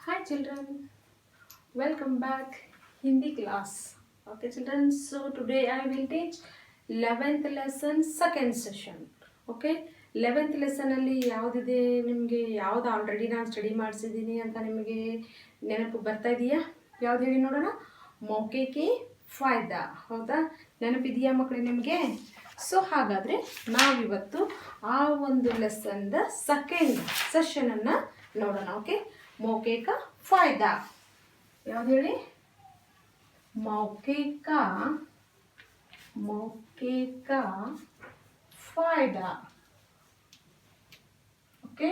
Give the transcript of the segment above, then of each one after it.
Hi children, welcome back Hindi class. Okay children, so today I will teach 11th lesson second session. Okay, 11th lesson ಅಲ್ಲಿ ಯಾವುದಿದೆ ನಿಮಗೆ ಯಾವುದು already ನಾನು study ಮಾಡಿಸಿದ್ದೀನಿ ಅಂತ ನಿಮಗೆ ನೆನಪು ಬರ್ತಾ ಇದೆಯಾ? ಯಾವ್ದು ಹೇಳಿ ನೋಡೋಣ. ಮೌಕೆಗೆ ಫಾಯ್ದಾ. ಹೌದಾ, ನೆನಪಿದೆಯಾ ಮಕ್ಕಳೇ ನಿಮಗೆ? ಸೊ ಹಾಗಾದರೆ ನಾವಿವತ್ತು ಆ ಒಂದು ಲೆಸನ್ದ ಸೆಕೆಂಡ್ ಸೆಷನನ್ನು ನೋಡೋಣ. ಓಕೆ, मौके का फायदा. याद ಹೇಳಿ, मौके का फायदा. ओके,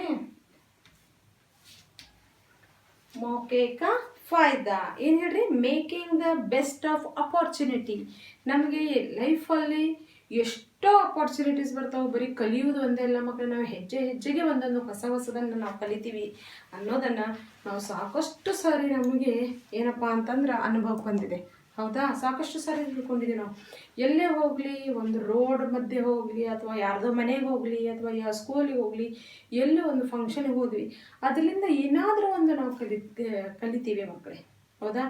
मौके का फायदा ಏನು ಹೇಳ್ರಿ? Making the best of opportunity. ನಮಗೆ ಲೈಫಲ್ಲಿ ಎಷ್ಟೋ ಅಪರ್ಚುನಿಟೀಸ್ ಬರ್ತಾವೆ. ಬರೀ ಕಲಿಯುವುದು ಒಂದೇ ಅಲ್ಲ ಮಕ್ಕಳು, ನಾವು ಹೆಜ್ಜೆ ಹೆಜ್ಜೆಗೆ ಒಂದೊಂದು ಹೊಸದನ್ನು ನಾವು ಕಲಿತೀವಿ ಅನ್ನೋದನ್ನು ನಾವು ಸಾಕಷ್ಟು ಸಾರಿ ನಮಗೆ ಏನಪ್ಪ ಅಂತಂದ್ರೆ ಅನುಭವಕ್ಕೆ ಬಂದಿದೆ. ಹೌದಾ, ಸಾಕಷ್ಟು ಸಾರಿ ತಿಳ್ಕೊಂಡಿದ್ದೀವಿ ನಾವು. ಎಲ್ಲೇ ಹೋಗಲಿ, ಒಂದು ರೋಡ್ ಮಧ್ಯೆ ಹೋಗಲಿ, ಅಥವಾ ಯಾರ್ದೋ ಮನೆಗೆ ಹೋಗಲಿ, ಅಥವಾ ಸ್ಕೂಲಿಗೆ ಹೋಗಲಿ, ಎಲ್ಲೋ ಒಂದು ಫಂಕ್ಷನ್ಗೆ ಹೋದ್ವಿ, ಅದರಿಂದ ಏನಾದರೂ ಒಂದು ನಾವು ಕಲಿತೀವಿ ಮಕ್ಕಳೇ. ಹೌದಾ,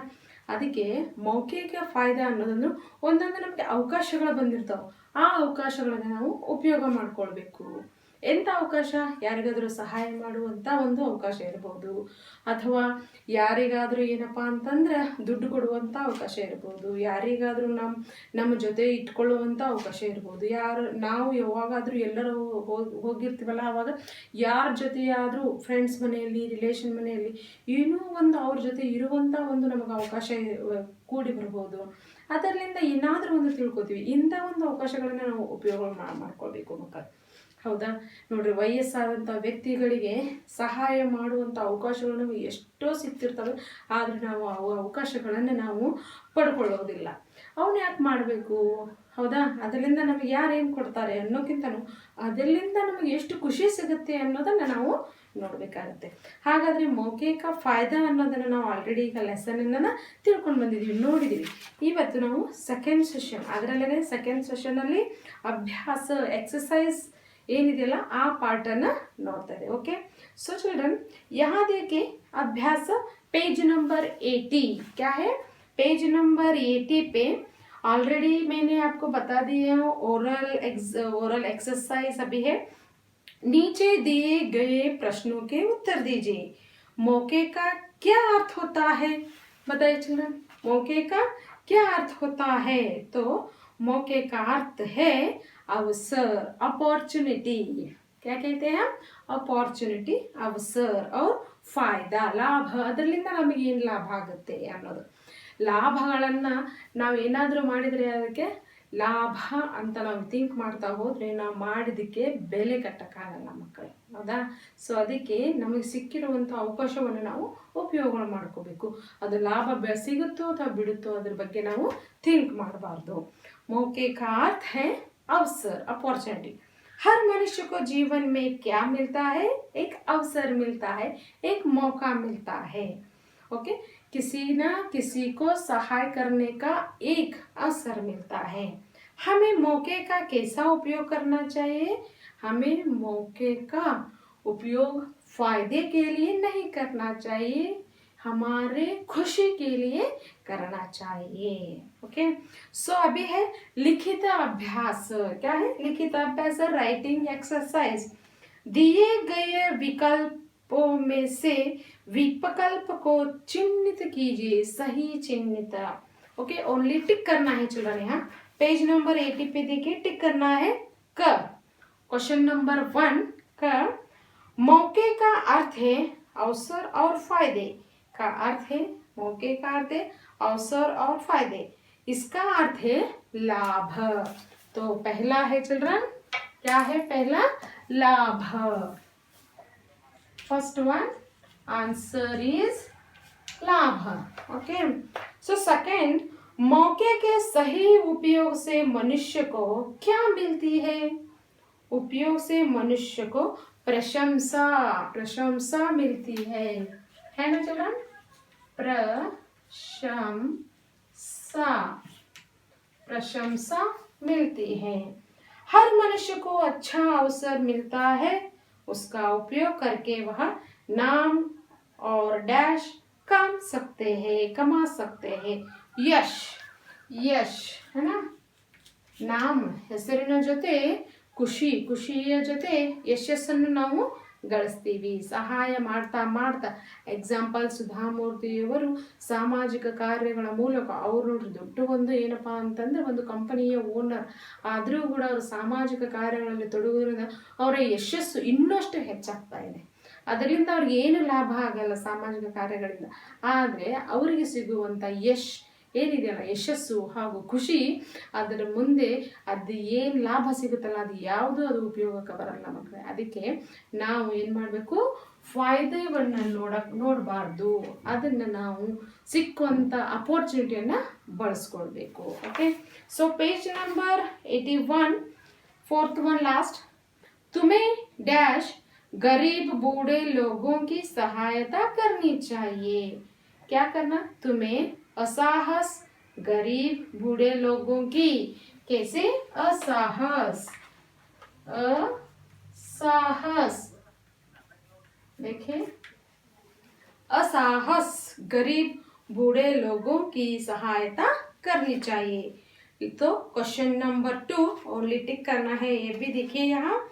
ಅದಕ್ಕೆ ಮೌಖಿಕ ಫಾಯ್ದಾ ಅನ್ನೋದನ್ನು ಒಂದೊಂದು ನಮಗೆ ಅವಕಾಶಗಳು ಬಂದಿರ್ತಾವೆ. ಆ ಅವಕಾಶಗಳನ್ನು ನಾವು ಉಪಯೋಗ ಮಾಡ್ಕೊಳ್ಬೇಕು. ಎಂಥ ಅವಕಾಶ? ಯಾರಿಗಾದರೂ ಸಹಾಯ ಮಾಡುವಂಥ ಒಂದು ಅವಕಾಶ ಇರ್ಬೋದು, ಅಥವಾ ಯಾರಿಗಾದರೂ ಏನಪ್ಪ ಅಂತಂದ್ರೆ ದುಡ್ಡು ಕೊಡುವಂಥ ಅವಕಾಶ ಇರ್ಬೋದು, ಯಾರಿಗಾದರೂ ನಮ್ಮ ಜೊತೆ ಇಟ್ಕೊಳ್ಳುವಂಥ ಅವಕಾಶ ಇರ್ಬೋದು. ನಾವು ಯಾವಾಗಾದರೂ ಎಲ್ಲರೂ ಹೋಗಿರ್ತೀವಲ್ಲ, ಆವಾಗ ಯಾರ ಜೊತೆಯಾದರೂ ಫ್ರೆಂಡ್ಸ್ ಮನೆಯಲ್ಲಿ, ರಿಲೇಷನ್ ಮನೆಯಲ್ಲಿ ಏನೋ ಒಂದು ಅವ್ರ ಜೊತೆ ಇರುವಂಥ ಒಂದು ನಮಗೆ ಅವಕಾಶ ಕೂಡಿ ಬರ್ಬೋದು. ಅದರಿಂದ ಏನಾದರೂ ಒಂದು ತಿಳ್ಕೊತೀವಿ. ಇಂಥ ಒಂದು ಅವಕಾಶಗಳನ್ನು ನಾವು ಉಪಯೋಗ ಮಾಡ್ಕೊಳ್ಬೇಕು ಮಕ್ಕಳು. ಹೌದಾ, ನೋಡ್ರಿ, ವಯಸ್ಸಾದಂಥ ವ್ಯಕ್ತಿಗಳಿಗೆ ಸಹಾಯ ಮಾಡುವಂಥ ಅವಕಾಶಗಳು ನಮಗೆ ಎಷ್ಟೋ ಸಿಗ್ತಿರ್ತವೆ. ಆದರೆ ನಾವು ಆ ಅವಕಾಶಗಳನ್ನು ನಾವು ಪಡ್ಕೊಳ್ಳೋದಿಲ್ಲ. ಅವನ್ನ ಯಾಕೆ ಮಾಡಬೇಕು? ಹೌದಾ, ಅದರಿಂದ ನಮಗೆ ಯಾರೇನು ಕೊಡ್ತಾರೆ ಅನ್ನೋಕ್ಕಿಂತನೂ ಅದರಿಂದ ನಮಗೆ ಎಷ್ಟು ಖುಷಿ ಸಿಗುತ್ತೆ ಅನ್ನೋದನ್ನು ನಾವು ನೋಡಬೇಕಾಗತ್ತೆ. ಹಾಗಾದರೆ ಮೌಖಿಕ ಫಾಯ್ದಾ ಅನ್ನೋದನ್ನು ನಾವು ಆಲ್ರೆಡಿ ಈಗ ಲೆಸನನ್ನು ತಿಳ್ಕೊಂಡು ಬಂದಿದ್ದೀವಿ, ನೋಡಿದ್ದೀವಿ. ಇವತ್ತು ನಾವು ಸೆಕೆಂಡ್ ಸೆಷನ್, ಅದರಲ್ಲೇ ಸೆಕೆಂಡ್ ಸೆಷನಲ್ಲಿ ಅಭ್ಯಾಸ एक्सरसाइज ಏನಿದೆಯಲ್ಲ ಆ ಪಾರ್ಟನ್ನು ನೋಡ್ತಾ ಇದೆ. ಓಕೆ, सो चिल्ड्रन यहाँ देखिए अभ्यास पेज नंबर 80. क्या है? पेज नंबर 80 पे ऑलरेडी मैंने आपको बता दिए हैं. ओरल एक्सरसाइज अभी है. नीचे दिए गए प्रश्नों के उत्तर दीजिए. मौके का क्या अर्थ होता है? बताइए चिल्ड्रन, मौके का क्या अर्थ होता है? तो मौके का अर्थ है अवसर, अपॉर्चुनिटी. क्या कहते हैं हम? अपॉर्चुनिटी, अवसर और फायदा, लाभ. ಅದರಿಂದ ನಮಗೆ ಏನು ಲಾಭ ಆಗುತ್ತೆ ಅನ್ನೋದು. ಲಾಭಗಳನ್ನು ನಾವು ಏನಾದರೂ ಮಾಡಿದರೆ ಅದಕ್ಕೆ ಲಾಭ ಅಂತ ನಾವು ಥಿಂಕ್ ಮಾಡ್ತಾ ಹೋದರೆ ನಾವು ಮಾಡಿದ್ದಕ್ಕೆ ಬೆಲೆ ಕಟ್ಟಕ್ಕಾಗಲ್ಲ ಮಕ್ಕಳು. ಹೌದಾ, ಸೊ ಅದಕ್ಕೆ ನಮಗೆ ಸಿಕ್ಕಿರುವಂಥ ಅವಕಾಶವನ್ನು ನಾವು ಉಪಯೋಗ ಮಾಡ್ಕೋಬೇಕು. ಅದು ಲಾಭ ಸಿಗುತ್ತೋ ಅಥವಾ ಬಿಡುತ್ತೋ ಅದ್ರ ಬಗ್ಗೆ ನಾವು ಥಿಂಕ್ ಮಾಡಬಾರ್ದು. मौके का अर्थ है अवसर, अपॉर्चुनिटी. हर मनुष्य को जीवन में क्या मिलता है? एक अवसर मिलता है, एक मौका मिलता है. ओके, किसी ना किसी को सहाय करने का एक अवसर मिलता है. हमें मौके का कैसा उपयोग करना चाहिए? हमें मौके का उपयोग फायदे के लिए नहीं करना चाहिए, हमारे खुशी के लिए करना चाहिए. ओके, सो अभी है लिखित अभ्यास. क्या है? लिखित अभ्यास, राइटिंग एक्सरसाइज. दिए गए विकल्पों में से विकल्प को चिन्हित कीजिए. सही चिन्हित. ओके, ओनली टिक करना है चिल्ड्रन. यहाँ पेज नंबर 80 पे देखिए, टिक करना है. क क्वेश्चन नंबर 1 का मौके का अर्थ है अवसर और फायदे. का अर्थ है, मौके का अर्थ है अवसर और फायदे. इसका अर्थ है लाभ. तो पहला है चिल्ड्रन, क्या है? पहला लाभ. फर्स्ट वन आंसर इज लाभ. ओके, सो सेकंड, मौके के सही उपयोग से मनुष्य को क्या मिलती है? उपयोग से मनुष्य को प्रशंसा मिलती है ना चिल्ड्रन? प्रशंसा मिलती है. हर मनुष्य को अच्छा अवसर मिलता है, उसका उपयोग करके वह नाम और डैश कमा सकते हैं यश ಯಶ್ है ना ನಾಮ ಹೆಸರಿನ ಜೊತೆ ಖುಷಿಯ ಜೊತೆ ಯಶಸ್ಸನ್ನು ನಾವು ಗಳಿಸ್ತೀವಿ ಸಹಾಯ ಮಾಡ್ತಾ ಮಾಡ್ತಾ ಎಕ್ಸಾಂಪಲ್ ಸುಧಾಮೂರ್ತಿಯವರು ಸಾಮಾಜಿಕ ಕಾರ್ಯಗಳ ಮೂಲಕ ಅವ್ರು ನೋಡ್ರಿ ದೊಡ್ಡ ಒಂದು ಏನಪ್ಪಾ ಅಂತಂದ್ರೆ ಒಂದು ಕಂಪನಿಯ ಓನರ್ ಆದರೂ ಕೂಡ ಅವರು ಸಾಮಾಜಿಕ ಕಾರ್ಯಗಳಲ್ಲಿ ತೊಡಗುವುದರಿಂದ ಅವರ ಯಶಸ್ಸು ಇನ್ನಷ್ಟು ಹೆಚ್ಚಾಗ್ತಾ ಇದೆ ಅದರಿಂದ ಅವ್ರಿಗೆ ಏನು ಲಾಭ ಆಗಲ್ಲ ಸಾಮಾಜಿಕ ಕಾರ್ಯಗಳಿಂದ ಆದರೆ ಅವರಿಗೆ ಸಿಗುವಂಥ ಏನಿದೆಯಲ್ಲ ಯಶಸ್ಸು ಹಾಗೂ ಖುಷಿ ಅದರ ಮುಂದೆ ಅದು ಏನು ಲಾಭ ಸಿಗುತ್ತಲ್ಲ ಅದು ಯಾವುದು ಅದು ಉಪಯೋಗಕ್ಕೆ ಬರಲ್ಲ ಮಕ್ಕಳೇ ಅದಕ್ಕೆ ನಾವು ಏನು ಮಾಡಬೇಕು ಫಾಯ್ದೆಯನ್ನು ನೋಡಬಾರ್ದು ಅದನ್ನು ನಾವು ಸಿಕ್ಕುವಂಥ ಅಪೋರ್ಚುನಿಟಿಯನ್ನು ಬಳಸ್ಕೊಳ್ಬೇಕು okay so page number 81 fourth one last तुम्हें डैश गरीब बूढ़े लोगों की सहायता करनी चाहिए क्या करना तुम्हें असाहस गरीब बूढ़े लोगों की कैसे असाहस देखिए असाहस गरीब बूढ़े लोगों की सहायता करनी चाहिए तो क्वेश्चन नंबर 2 ओनली टिक करना है ये भी देखिए यहाँ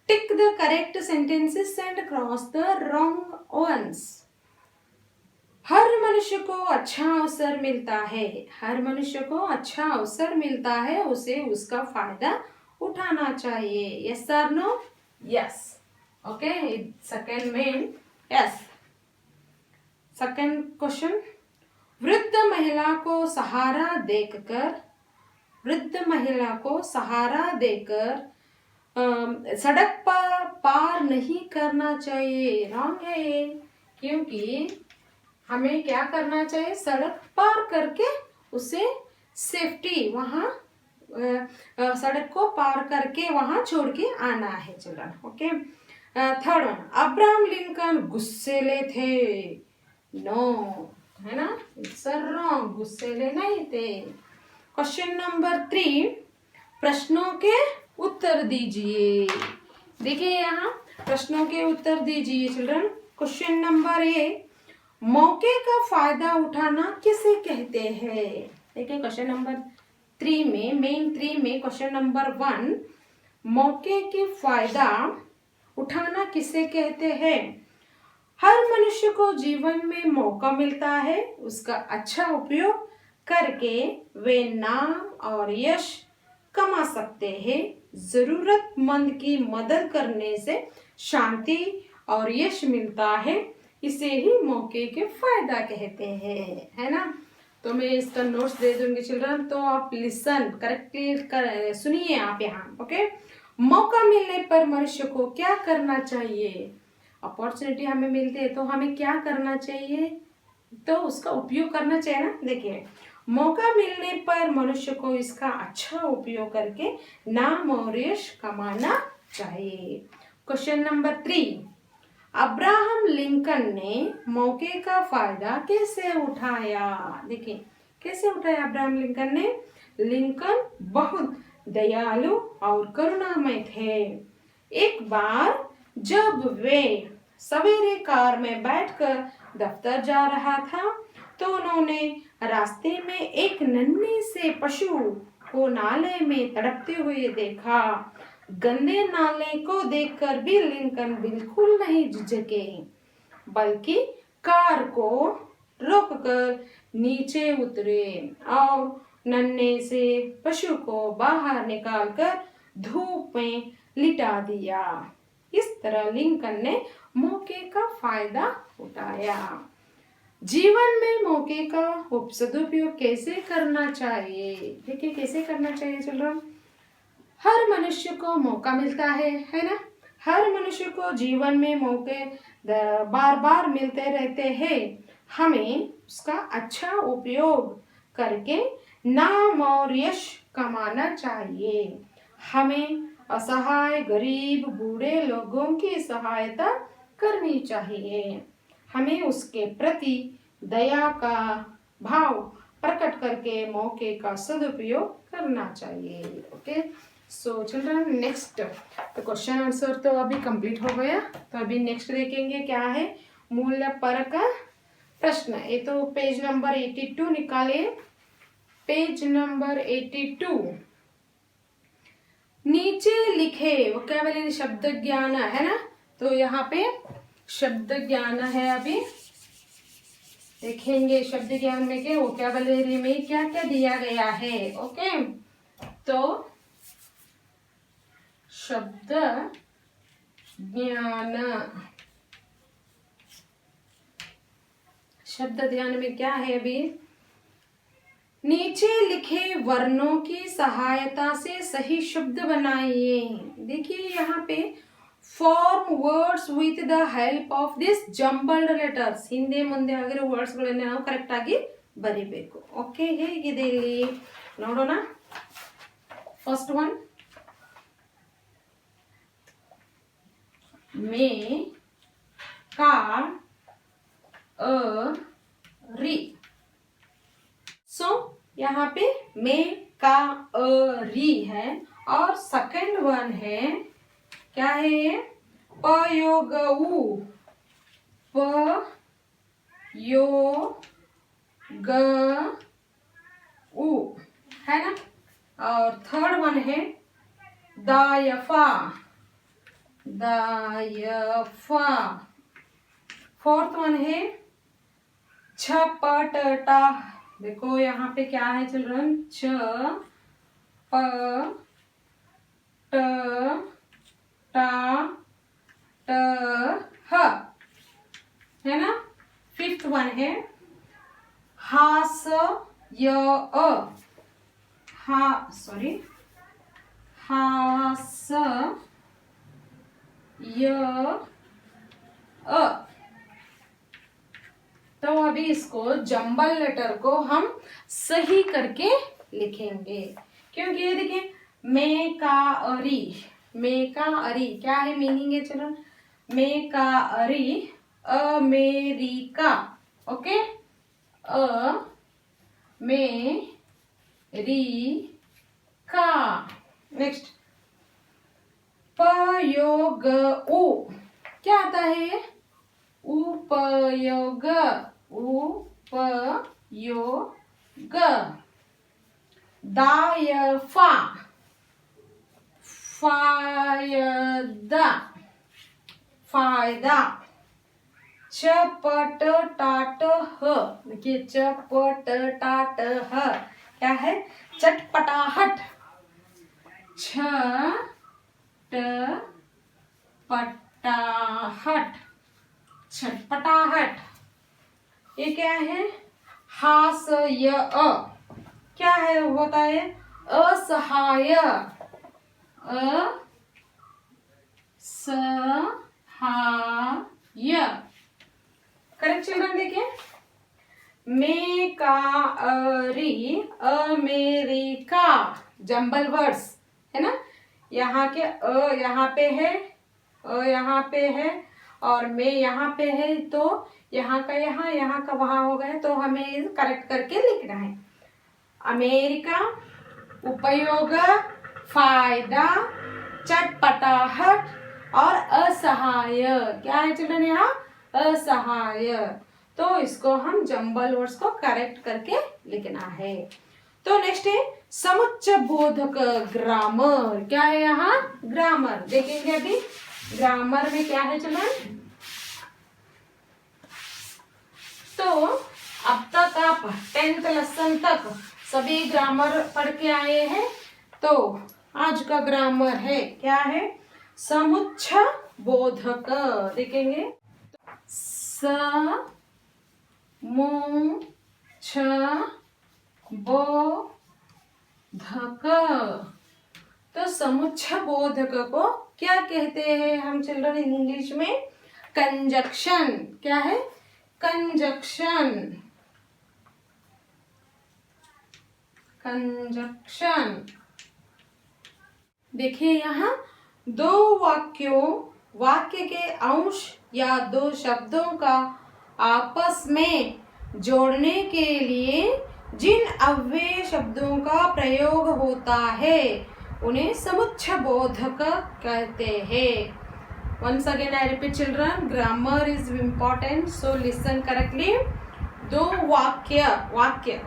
tick the correct sentences and cross the wrong ones हर मनुष्य को अच्छा अवसर मिलता है उसे उसका फायदा उठाना चाहिए यस और no yes okay second main yes second question वृद्ध महिला को सहारा देकर सड़क पर पार नहीं करना चाहिए रॉन्ग है ये क्योंकि हमें क्या करना चाहिए सड़क पार करके उसे सेफ्टी वहाँ सड़क को पार करके वहाँ छोड़ के आना है children okay third one Abraham Lincoln गुस्सेले थे नो है ना इट्स रॉन्ग गुस्सेले नहीं थे क्वेश्चन नंबर 3 प्रश्नों के उत्तर दीजिए देखिए यहाँ प्रश्नों के उत्तर दीजिए चिल्ड्रन क्वेश्चन नंबर 1 मौके का फायदा उठाना किसे कहते हैं देखिए क्वेश्चन नंबर 3 में मेन 3 में क्वेश्चन नंबर 1 मौके के फायदा उठाना किसे कहते हैं हर मनुष्य को जीवन में मौका मिलता है उसका अच्छा उपयोग करके वे नाम और यश कमा सकते हैं जरूरतमंद की मदद करने से शांति और यश मिलता है इसे ही मौके के फायदा कहते हैं है ना तो मैं इसका नोट्स दे दूंगी चिल्ड्रन तो आप लिसन करेक्टली सुनिए आप यहाँ ओके मौका मिलने पर मनुष्य को क्या करना चाहिए अपॉर्चुनिटी हमें मिलती है तो हमें क्या करना चाहिए तो उसका उपयोग करना चाहिए ना देखिए मौका मिलने पर मनुष्य को इसका अच्छा उपयोग करके नाम और यश कमाना चाहिए क्वेश्चन नंबर 3 अब्राहम लिंकन ने मौके का फायदा कैसे उठाया देखिए कैसे उठाया अब्राहम लिंकन ने लिंकन बहुत दयालु और करुणामय थे एक बार जब वे सवेरे कार में बैठकर दफ्तर जा रहा था तो उन्होंने रास्ते में एक नन्हे से पशु को नाले में तड़पते हुए देखा गंदे नाले को देखकर भी लिंकन बिल्कुल नहीं झिझके बल्कि कार को रोककर नीचे उतरे और नन्हे से पशु को बाहर निकालकर धूप में लिटा दिया इस तरह लिंकन ने मौके का फायदा उठाया जीवन में मौके का सदुपयोग कैसे करना चाहिए देखिए कैसे करना चाहिए चिल्ड्रन हर मनुष्य को मौका मिलता है ना हर मनुष्य को जीवन में मौके बार बार मिलते रहते हैं हमें उसका अच्छा उपयोग करके नाम और यश कमाना चाहिए हमें असहाय गरीब बूढ़े लोगों की सहायता करनी चाहिए हमें उसके प्रति दया का भाव प्रकट करके मौके का सदुपयोग करना चाहिए ओके सो चिल्ड्रन नेक्स्ट तो क्वेश्चन आंसर तो अभी कंप्लीट हो गया तो अभी नेक्स्ट देखेंगे क्या है मूल्य परक प्रश्न। ये तो पेज नंबर 82 निकालिए। पेज नंबर 82 नीचे लिखे वोकैबुलरी शब्द ज्ञान है ना, तो यहाँ पे शब्द ज्ञान है। अभी देखेंगे शब्द ज्ञान में के वोकैबुलरी में क्या क्या दिया गया है। ओके, तो शब्द ज्ञान, शब्द ज्ञान में क्या है अभी, नीचे लिखे वर्णों की सहायता से सही शब्द बनाइए। देखिए यहाँ पे form words with the help of this jumbled letters, ಹಿಂದೆ ಮುಂದೆ ಆಗಿರೋ ವರ್ಡ್ಸ್ ಗಳನ್ನ ನಾವು ಕರೆಕ್ಟ್ ಆಗಿ ಬರಿಬೇಕು। ಓಕೆ, ಹೇಗಿದೆ ಇಲ್ಲಿ ನೋಡೋಣ। ಫಸ್ಟ್ ಒನ್, में का री। सो यहाँ पे में का री है। और सेकंड वन है, क्या है ये, पयोग उ, प यो ग उ है ना। और थर्ड वन है दायफा, दायफा। फोर्थ वन है छपटटा। देखो यहाँ पे क्या है चिल्ड्रन, छ प ट टा ट ह है ना। फिफ्थ वन है हास य अ, हा सॉरी हास य अ। तो अभी इसको जंबल लेटर को हम सही करके लिखेंगे, क्योंकि ये देखिए में का अरी, में का अरी क्या है मीनिंग है चिल्ड्रन, में का अरी अमेरिका। ओके, में री का। नेक्स्ट उपयोग उ, क्या आता है ये, उपयोग, उपयोग। दायफा, फायदा, फायदा। चपट टाट ह, देखिए चपट टाट ह क्या है, चटपटाहट। छ ट पटाहट, छटपटाहट। ये क्या है, हास्य अ, क्या है होता है, असहाय, असहाय। करेक्ट चिल्ड्रन, देखिए में का री अमेरिका, जंबल वर्ड्स है ना। यहाँ के यहाँ पे है, यहाँ पे है और में यहाँ पे है, तो यहाँ का यहाँ का वहां हो गया, तो हमें करेक्ट करके लिखना है। अमेरिका, उपयोग, फायदा, चटपटाहट और असहाय। क्या है चिल्ड्रन यहाँ, असहाय। तो इसको हम जंबल वर्ड्स को करेक्ट करके लिखना है। तो नेक्स्ट है समुच्चय बोधक ग्रामर। क्या है यहाँ, ग्रामर देखेंगे अभी। ग्रामर में क्या है चिल्ड्रन, तो अब तक आप 10th लेसन तक सभी ग्रामर पढ़ के आए हैं। तो आज का ग्रामर है, क्या है, समुच्चय बोधक। देखेंगे समुच्चय बोधक। तो समुच्चय बोधक को क्या कहते हैं हम चिल्ड्रन इंग्लिश में, कंजक्शन। क्या है, कंजक्शन, कंजक्शन। देखिए यहाँ दो वाक्य के अंश या दो शब्दों का आपस में जोड़ने के लिए जिन अव्यय शब्दों का प्रयोग होता है उन्हें समुच्चय बोधक कहते हैं। once again I repeat children, grammar is important, so listen correctly. दो वाक्य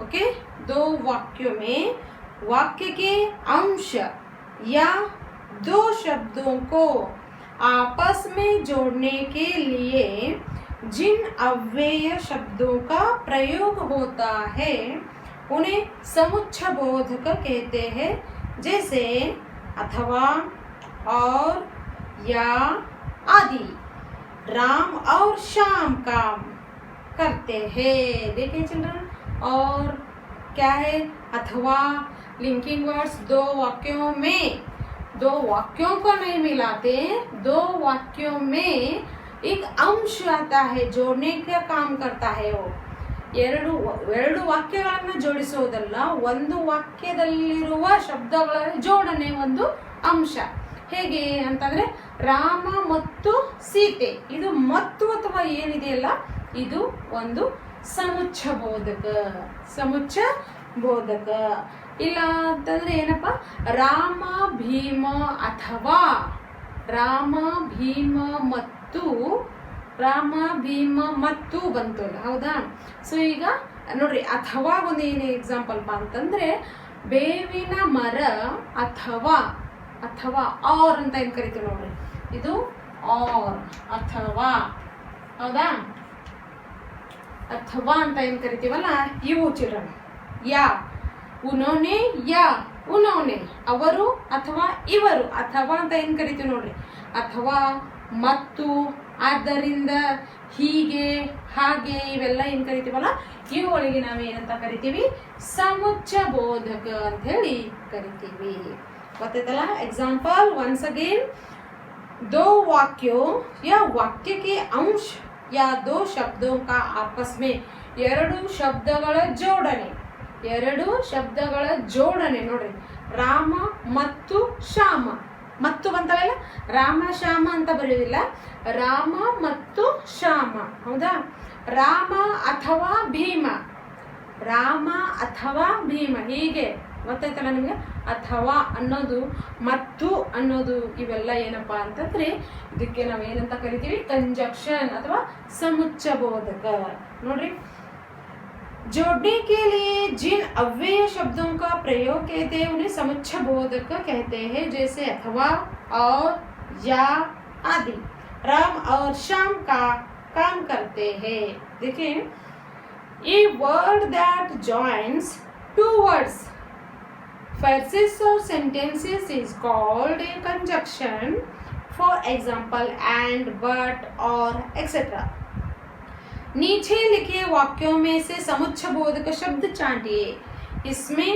ओके, दो वाक्यों में वाक्य के अंश या दो शब्दों को आपस में जोड़ने के लिए जिन अव्यय शब्दों का प्रयोग होता है उन्हें समुच्चय बोधक कहते हैं, जैसे अथवा, और, या आदि। राम और श्याम काम करते हैं। देखिए चिल्ड्रन, और क्या है अथवा, लिंकिंग वर्ड्स, दो वाक्यों को नहीं मिलाते, दो वाक्यों में एक अंश आता है, जोड़ने का काम करता है वो। ಎರಡು ವಾಕ್ಯಗಳನ್ನು ಜೋಡಿಸುವುದಲ್ಲ, ಒಂದು ವಾಕ್ಯದಲ್ಲಿರುವ ಶಬ್ದಗಳ ಜೋಡಣೆ ಒಂದು ಅಂಶ. ಹೇಗೆ ಅಂತಂದ್ರೆ ರಾಮ ಮತ್ತು ಸೀತೆ, ಇದು ಮತ್ತು ಅಥವಾ ಏನಿದೆಯಲ್ಲ ಇದು ಒಂದು ಸಮುಚ್ಚಯ ಬೋಧಕ. ಇಲ್ಲ ಅಂತಂದ್ರೆ ಏನಪ್ಪ, ರಾಮ ಭೀಮ ಅಥವಾ ರಾಮ ಭೀಮ ಮತ್ತು ಬಂತಲ್ಲ, ಹೌದಾ? ಸೊ ಈಗ ನೋಡ್ರಿ, ಅಥವಾ ಒಂದು ಏನು ಎಕ್ಸಾಂಪಲ್ ಅಂತಂದ್ರೆ ಬೇವಿನ ಮರ ಅಥವಾ ಆರ್ ಅಂತ ಏನು ಕರಿತೀವಿ ನೋಡ್ರಿ, ಇದು ಆರ್ ಅಥವಾ, ಹೌದಾ? ಅಥವಾ ಅಂತ ಏನು ಕರಿತೀವಲ್ಲ ಇವು ಚಿಲ್ಡ್ರನ್. ಯಾ ಉನೋನೆ, ಯಾ ಉನೋನೆ, ಅವರು ಅಥವಾ ಇವರು, ಅಥವಾ ಅಂತ ಏನು ಕರಿತೀವಿ ನೋಡ್ರಿ. ಅಥವಾ, ಮತ್ತು, ಆದ್ದರಿಂದ, ಹೀಗೆ, ಹಾಗೆ, ಇವೆಲ್ಲ ಏನು ಕರಿತೀವಲ್ಲ ಇವುಗಳಿಗೆ ನಾವೇನಂತ ಕರಿತೀವಿ, ಸಮುಚ್ಚಯ ಬೋಧಕ ಅಂತ ಹೇಳಿ ಕರಿತೀವಿ. ಗೊತ್ತಾಯ್ತಲ್ಲ? ಎಕ್ಸಾಂಪಲ್ ಒನ್ಸ್ ಅಗೇನ್, दो वाक्यों या वाक्य के अंश या दो शब्दों का आपस में ಎರಡು ಶಬ್ದಗಳ ಜೋಡಣೆ ನೋಡ್ರಿ. ರಾಮ ಮತ್ತು ಶ್ಯಾಮ, ಮತ್ತು ಬಂತಲ್ಲ, ರಾಮ ಶ್ಯಾಮ ಅಂತ ಬರೆಯುವುದಿಲ್ಲ, ರಾಮ ಮತ್ತು ಶ್ಯಾಮ, ಹೌದಾ? ರಾಮ ಅಥವಾ ಭೀಮ, ಹೀಗೆ ಗೊತ್ತಾಯ್ತಲ್ಲ ನಿಮಗೆ? ಅಥವಾ ಅನ್ನೋದು ಮತ್ತು ಅನ್ನೋದು ಇವೆಲ್ಲ ಏನಪ್ಪಾ ಅಂತಂದ್ರೆ ಇದಕ್ಕೆ ನಾವು ಏನಂತ ಕರಿತೀವಿ, ಕಂಜಂಕ್ಷನ್ ಅಥವಾ ಸಮುಚ್ಚಯ ಬೋಧಕ. ನೋಡ್ರಿ, जोड़ने के लिए जिन अव्यय शब्दों का प्रयोग कहते हैं उन्हें समुच्चय बोधक कहते हैं, जैसे अथवा, और, या आदि। राम और श्याम का काम करते हैं। देखिए, a word that joins two words, phrases or sentences is called a conjunction. For example, and, but, or, etc. नीचे लिखे वाक्यों में से समुच्चय बोधक शब्द छांटिए। इसमें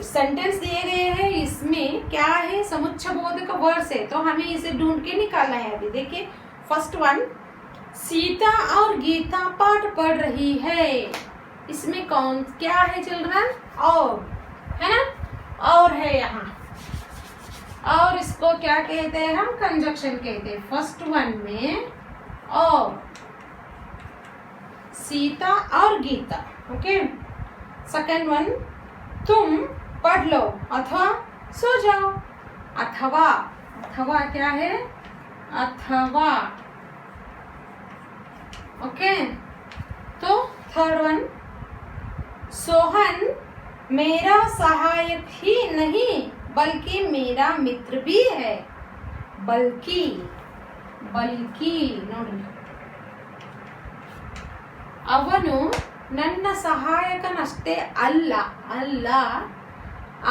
सेंटेंस दिए गए हैं, इसमें क्या है, समुच्चय बोधक वर्ड्स है, तो हमें इसे ढूंढ के निकालना है। अभी देखिए, फर्स्ट वन, सीता और गीता पाठ पढ़ रही है। इसमें कौन क्या है चिल्ड्रन? और है ना, और है यहाँ, और इसको क्या कहते हैं हम? कंजंक्शन कहते हैं। फर्स्ट वन में और, सीता और गीता, ओके। सेकंड वन, तुम पढ़ लो अथवा सो जाओ। अथवा क्या है? अथवा, ओके। तो थर्ड वन, सोहन मेरा सहायक ही नहीं बल्कि मेरा मित्र भी है। बल्कि नोड्री, ಅವನು ನನ್ನ ಸಹಾಯಕನಷ್ಟೇ ಅಲ್ಲ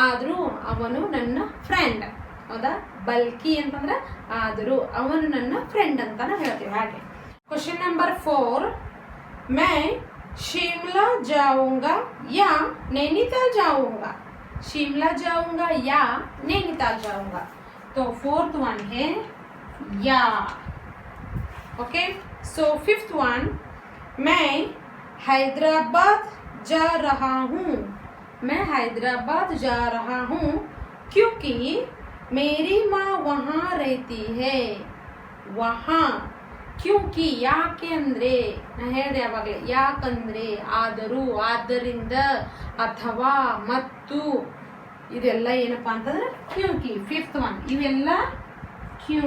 ಆದರೂ ಅವನು ನನ್ನ ಫ್ರೆಂಡ್, ಹೌದಾ? ಬಲ್ಕಿ ಅಂತಂದ್ರೆ ಆದರೂ ಅವನು ನನ್ನ ಫ್ರೆಂಡ್ ಅಂತ ನಾವು ಹೇಳ್ತೀವಿ. ಹಾಗೆ ಕ್ವಶನ್ ನಂಬರ್ 4, मैं शिमला जाऊंगा या नैनीताल जाऊंगा। शिमला जाऊंगा या नैनीताल जाऊंगा, तो फोर्थ वन है या, ओके। सो फिफ्थ वन, मैं हैदराबाद जा रहा हूँ। मैं हैदराबाद जा रहा हूँ क्योंकि मेरी माँ वहाँ रहती है। वहाँ, क्योंकि, ಯಾಕೆ ಅಂದ್ರೆ ನಾ ಹೇಳಿದೆ ಯಾವಾಗಲೇ, ಯಾಕಂದ್ರೆ, ಆದರೂ, ಆದ್ದರಿಂದ, ಅಥವಾ, ಮತ್ತು, ಇದೆಲ್ಲ ಏನಪ್ಪಾ ಅಂತಂದ್ರೆ ಕ್ಯೂಂಕಿ. ಫಿಫ್ತ್ ಒನ್, ಇವೆಲ್ಲ ಕ್ಯೂ,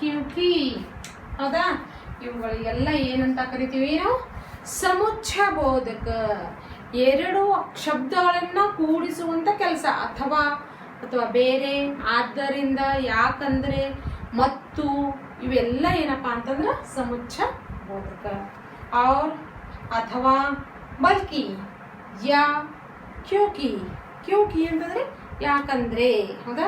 क्योंकि ಹೌದಾ ಇವುಗಳಿಗೆಲ್ಲ ಏನಂತ ಕರಿತೀವಿ ನಾವು ಸಮುಚ್ಚಯ ಬೋಧಕ ಎರಡು ಶಬ್ದಗಳನ್ನು ಕೂಡಿಸುವಂತ ಕೆಲಸ ಅಥವಾ ಬೇರೆ ಆದ್ದರಿಂದ ಯಾಕಂದ್ರೆ ಮತ್ತು ಇವೆಲ್ಲ ಏನಪ್ಪಾ ಅಂತಂದ್ರೆ ಸಮುಚ್ಚಯ ಬೋಧಕ और ಅಥವಾ ಬಲ್ಕಿ ಯಾ ಕ್ಯೂಕಿ ಅಂತಂದ್ರೆ ಯಾಕಂದ್ರೆ ಹೌದಾ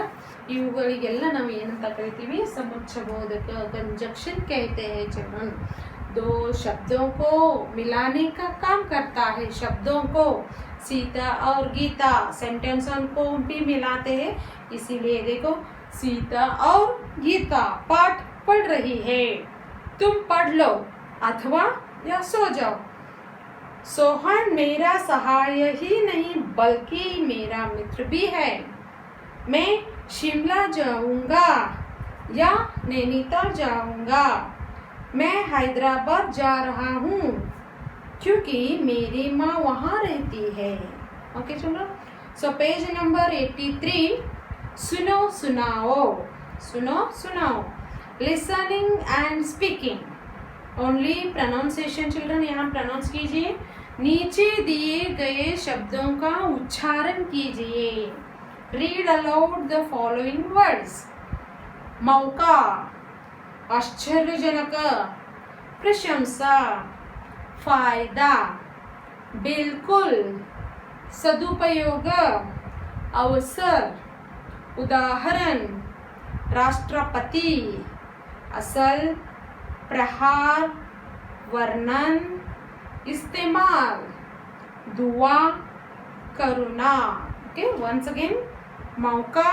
ಇವುಗಳಿಗೆಲ್ಲ ನಾವು ಏನಂತ ಕರಿತೀವಿ ಸಮುಚ್ಚಯ ಬೋಧಕ कंजक्शन कहते हैं चिल्ड्रन दो शब्दों को मिलाने का काम करता है शब्दों को सीता और गीता सेंटेंसों को भी मिलाते हैं इसीलिए देखो सीता और गीता पाठ पढ़ रही है तुम पढ़ लो अथवा या सो जाओ सोहन मेरा सहाय ही नहीं बल्कि मेरा मित्र भी है मैं शिमला जाऊंगा या नैनीताल जाऊंगा मैं हैदराबाद जा रहा हूँ क्योंकि मेरी माँ वहाँ रहती है ओके चलो सो पेज नंबर 83 सुनो सुनाओ listening and speaking only pronunciation children यहाँ प्रोनाउंस कीजिए नीचे दिए गए शब्दों का उच्चारण कीजिए read aloud the following words मौका आश्चर्यजनक प्रशंसा फायदा बिल्कुल सदुपयोग अवसर उदाहरण राष्ट्रपति असल प्रहार वर्णन इस्तेमाल दुआ करुणा ओके वंस अगेन मौका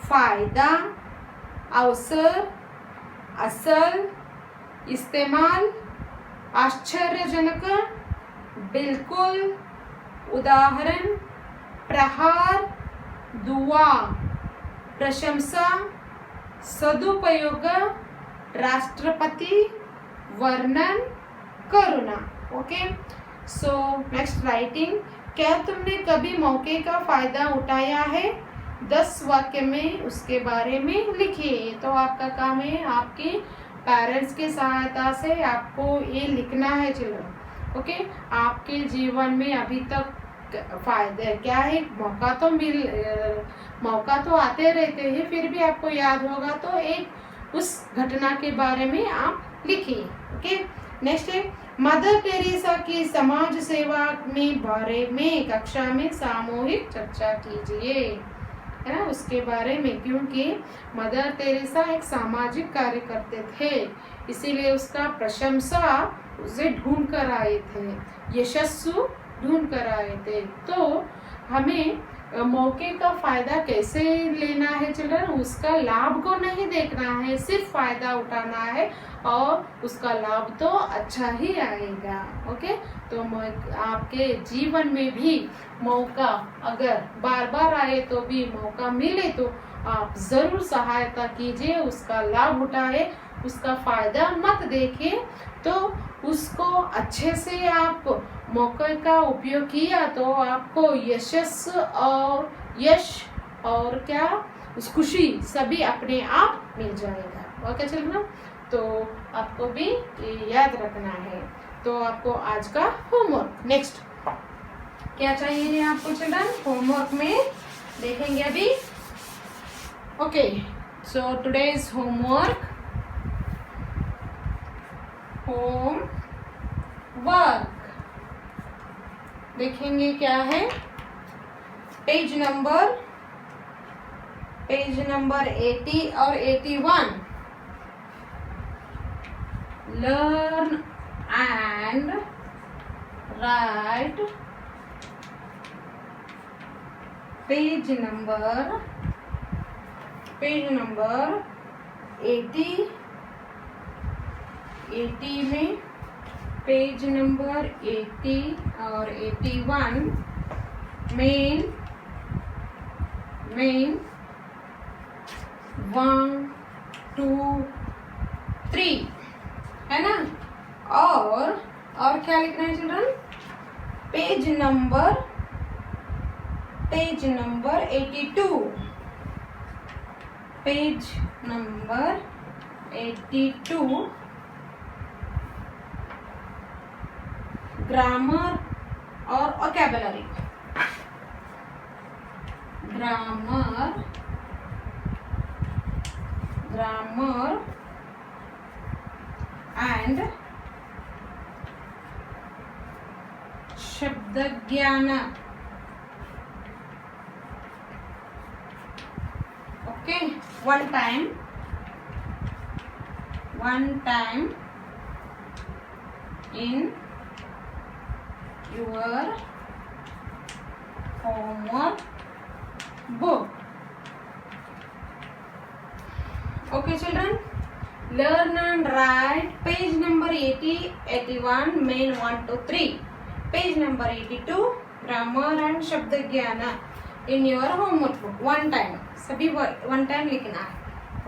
फायदा अवसर असल इस्तेमाल आश्चर्यजनक बिल्कुल उदाहरण प्रहार दुआ प्रशंसा सदुपयोग राष्ट्रपति वर्णन करुणा ओके सो नेक्स्ट राइटिंग क्या तुमने कभी मौके का फायदा उठाया है 10 वाक्य में उसके बारे में लिखिए तो आपका काम है आपके पेरेंट्स की सहायता से आपको ये लिखना है चिल्ड्रन ओके आपके जीवन में अभी तक फायदे क्या है मौका तो आते रहते हैं फिर भी आपको याद होगा तो एक उस घटना के बारे में आप लिखिए ओके नेक्स्ट है मदर टेरेसा की समाज सेवा में बारे में कक्षा में सामूहिक चर्चा कीजिए है ना उसके बारे में क्योंकि मदर टेरेसा एक सामाजिक कार्य करते थे इसीलिए उसका प्रशंसा उसे ढूंढ कर आए थे यशस्सु ढूंढ कर आए थे तो हमें मौके का फायदा कैसे लेना है चिल्ड्रन उसका लाभ को नहीं देखना है सिर्फ फायदा उठाना है और उसका लाभ तो अच्छा ही आएगा ओके तो आपके जीवन में भी मौका अगर बार बार आए तो भी मौका मिले तो आप जरूर सहायता कीजिए उसका लाभ उठाए उसका फायदा मत देखिए तो उसको अच्छे से आप मौके का उपयोग किया तो आपको यश और क्या उस खुशी सभी अपने आप मिल जाएगा ओके चलो तो आपको भी याद रखना है तो आपको आज का होमवर्क नेक्स्ट क्या चाहिए आपको चिल्ड्रन होमवर्क में देखेंगे अभी okay so today's homework homework देखेंगे क्या है पेज नंबर 80 और 81 learn and write page number 80 में पेज नंबर 80 और 81 मेन 1 2 3 है ना और क्या लिखना है children page number 82 page number 82 grammar or vocabulary. Grammar and शब्दज्ञान. Okay, one time in your homework book. Okay children, learn and write page number 80, 81 main 1 to 3, page number 82 grammar and शब्दज्ञान in your homework book. one time, सभी one time लिखना है.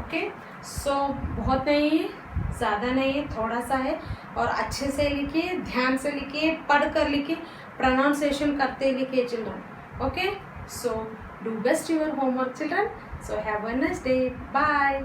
Okay so बहुत नहीं है, ज़्यादा नहीं है, थोड़ा सा है और अच्छे से लिखिए, ध्यान से लिखिए, पढ़ कर लिखिए, प्रोनाउंसिएशन करते लिखिए children. Okay so do best your homework children. So have a nice day. Bye.